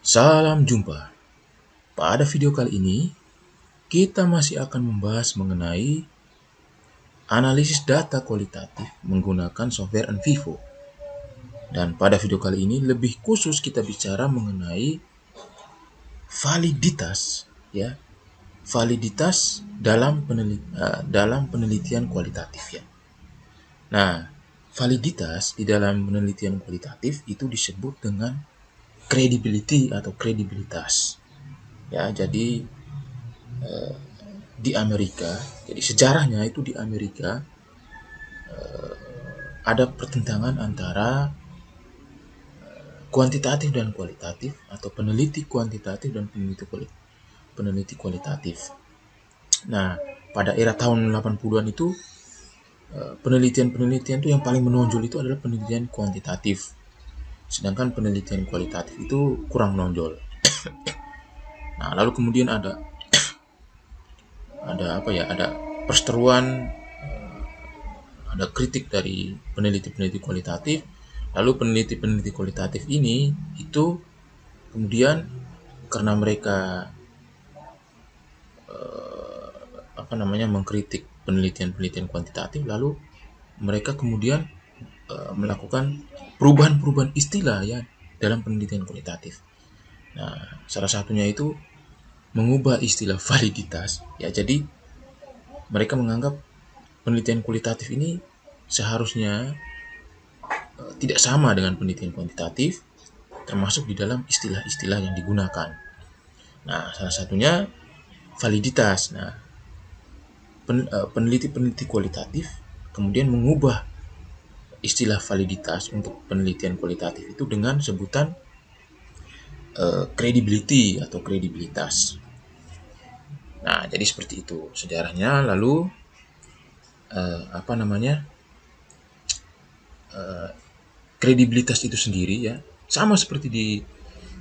Salam jumpa. Pada video kali ini, kita masih akan membahas mengenai analisis data kualitatif menggunakan software Envivo. Dan pada video kali ini lebih khusus kita bicara mengenai validitas, ya, validitas dalam penelitian kualitatif, ya. Nah, validitas di dalam penelitian kualitatif itu disebut dengan credibility atau kredibilitas. Ya, jadi di Amerika, jadi sejarahnya itu di Amerika ada pertentangan antara kuantitatif dan kualitatif atau peneliti kuantitatif dan peneliti kualitatif. Nah, pada era tahun 80-an itu penelitian-penelitian itu yang paling menonjol itu adalah penelitian kuantitatif. Sedangkan penelitian kualitatif itu kurang menonjol. Nah, lalu kemudian ada perseteruan, ada kritik dari peneliti-peneliti kualitatif. Lalu peneliti-peneliti kualitatif ini itu kemudian karena mereka mengkritik penelitian-penelitian kuantitatif, lalu mereka kemudian melakukan perubahan-perubahan istilah, ya, dalam penelitian kualitatif. Nah, salah satunya itu mengubah istilah validitas, ya. Jadi mereka menganggap penelitian kualitatif ini seharusnya tidak sama dengan penelitian kuantitatif, termasuk di dalam istilah-istilah yang digunakan. Nah, salah satunya validitas. Nah, peneliti-peneliti kualitatif kemudian mengubah istilah validitas untuk penelitian kualitatif itu dengan sebutan credibility atau kredibilitas. Nah, jadi seperti itu sejarahnya. Lalu kredibilitas itu sendiri, ya, sama seperti di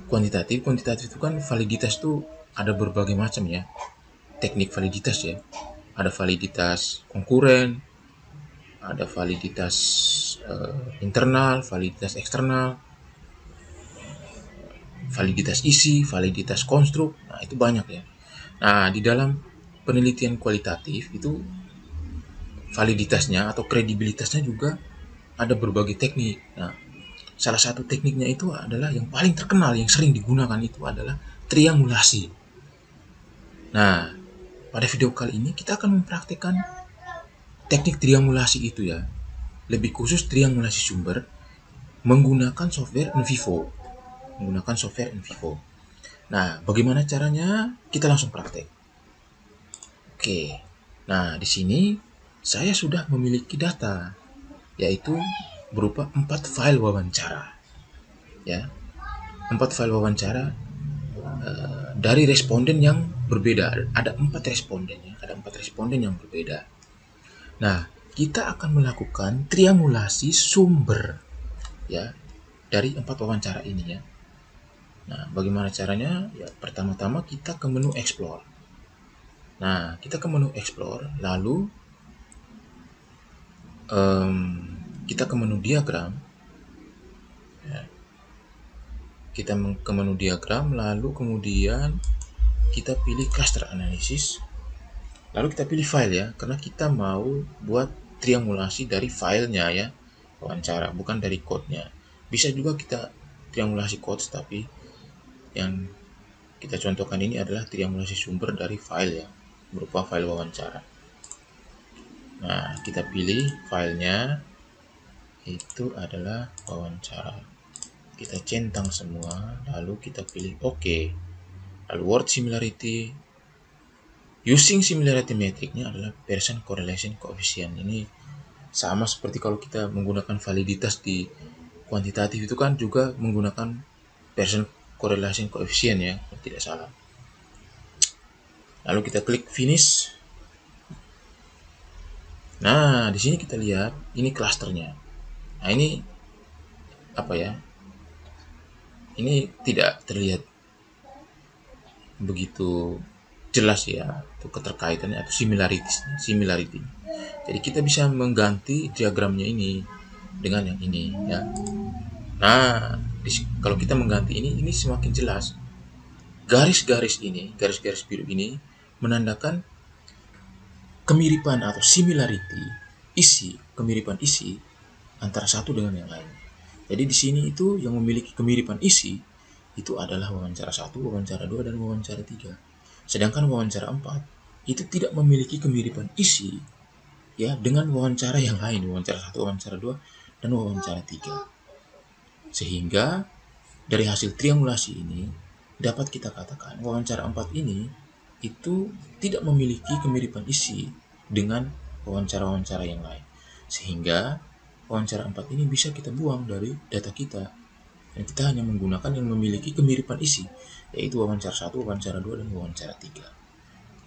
kuantitatif. Kuantitatif itu kan validitas itu ada berbagai macam, ya, teknik validitas, ya. Ada validitas konkuren, ada validitas internal, validitas eksternal, validitas isi, validitas konstruk. Nah, itu banyak, ya. Nah, di dalam penelitian kualitatif itu validitasnya atau kredibilitasnya juga ada berbagai teknik. Nah, salah satu tekniknya itu adalah yang paling terkenal, yang sering digunakan itu adalah triangulasi. Nah, pada video kali ini kita akan mempraktikkan teknik triangulasi itu, ya. Lebih khusus triangulasi sumber menggunakan software Envivo. Nah, bagaimana caranya? Kita langsung praktek. Oke. Nah, di sini saya sudah memiliki data, yaitu berupa 4 file wawancara, ya. 4 file wawancara dari responden yang berbeda. Ada 4 responden, ya. Ada 4 responden yang berbeda. Nah, kita akan melakukan triangulasi sumber, ya, dari 4 wawancara ini, ya. Nah, bagaimana caranya? Ya, pertama-tama kita ke menu explore. Nah, kita ke menu explore, lalu kita ke menu diagram, ya. Kita ke menu diagram, lalu kemudian kita pilih cluster analysis, lalu kita pilih file, ya, karena kita mau buat triangulasi dari filenya, ya, wawancara, bukan dari code-nya. Bisa juga kita triangulasi code, tapi yang kita contohkan ini adalah triangulasi sumber dari file, ya, berupa file wawancara. Nah, kita pilih filenya, itu adalah wawancara. Kita centang semua, lalu kita pilih OK. Lalu word similarity, using similarity metricnya adalah Pearson correlation coefficient. Ini sama seperti kalau kita menggunakan validitas di kuantitatif itu kan juga menggunakan Pearson correlation coefficient, ya, kalau tidak salah. Lalu kita klik finish. Nah, di sini kita lihat ini klasternya. Nah, ini apa, ya? Ini tidak terlihat begitu jelas, ya, itu keterkaitannya atau similarity. Jadi kita bisa mengganti diagramnya ini dengan yang ini, ya. Nah, Kalau kita mengganti ini semakin jelas. Garis-garis ini, garis-garis biru ini menandakan kemiripan atau similarity kemiripan isi antara satu dengan yang lain. Jadi di sini itu yang memiliki kemiripan isi itu adalah wawancara 1, wawancara 2, dan wawancara 3. Sedangkan wawancara 4 itu tidak memiliki kemiripan isi ya dengan wawancara yang lain, wawancara 1, wawancara 2, dan wawancara 3. Sehingga dari hasil triangulasi ini dapat kita katakan wawancara 4 ini itu tidak memiliki kemiripan isi dengan wawancara-wawancara yang lain. Sehingga wawancara 4 ini bisa kita buang dari data kita. Dan kita hanya menggunakan yang memiliki kemiripan isi, yaitu wawancara 1, wawancara 2, dan wawancara 3.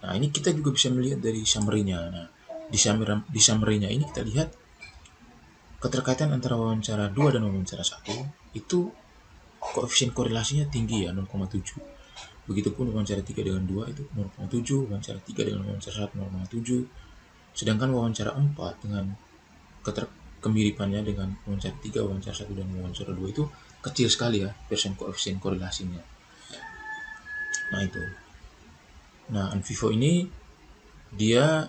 Nah, ini kita juga bisa melihat dari summary-nya. Nah, di summary-nya ini kita lihat keterkaitan antara wawancara 2 dan wawancara 1 itu koefisien korelasinya tinggi ya, 0,7. Begitupun wawancara 3 dengan 2 itu 0,7, wawancara 3 dengan wawancara 1 0,7. Sedangkan wawancara 4 dengan kemiripannya dengan wawancara 3, wawancara 1, dan wawancara 2 itu kecil sekali ya koefisien korelasinya. Nah itu. Nah, Unvivo ini dia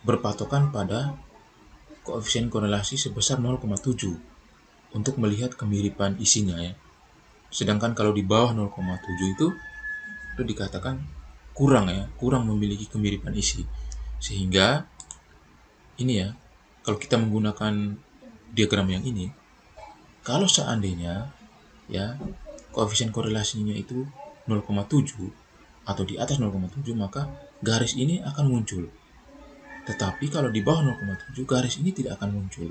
berpatokan pada koefisien korelasi sebesar 0,7 untuk melihat kemiripan isinya ya. Sedangkan kalau di bawah 0,7 itu dikatakan kurang memiliki kemiripan isi. Sehingga ini ya, kalau kita menggunakan diagram yang ini, kalau seandainya ya koefisien korelasinya itu 0,7 atau di atas 0,7, maka garis ini akan muncul. Tetapi kalau di bawah 0,7 garis ini tidak akan muncul.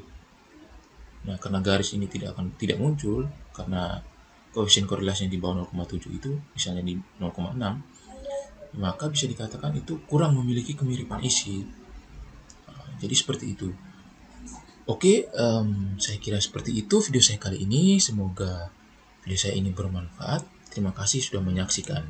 Nah, karena garis ini tidak muncul karena koefisien korelasinya di bawah 0,7 itu misalnya di 0,6, maka bisa dikatakan itu kurang memiliki kemiripan isi. Jadi seperti itu. Oke, saya kira seperti itu video saya kali ini. Semoga video saya ini bermanfaat. Terima kasih sudah menyaksikan.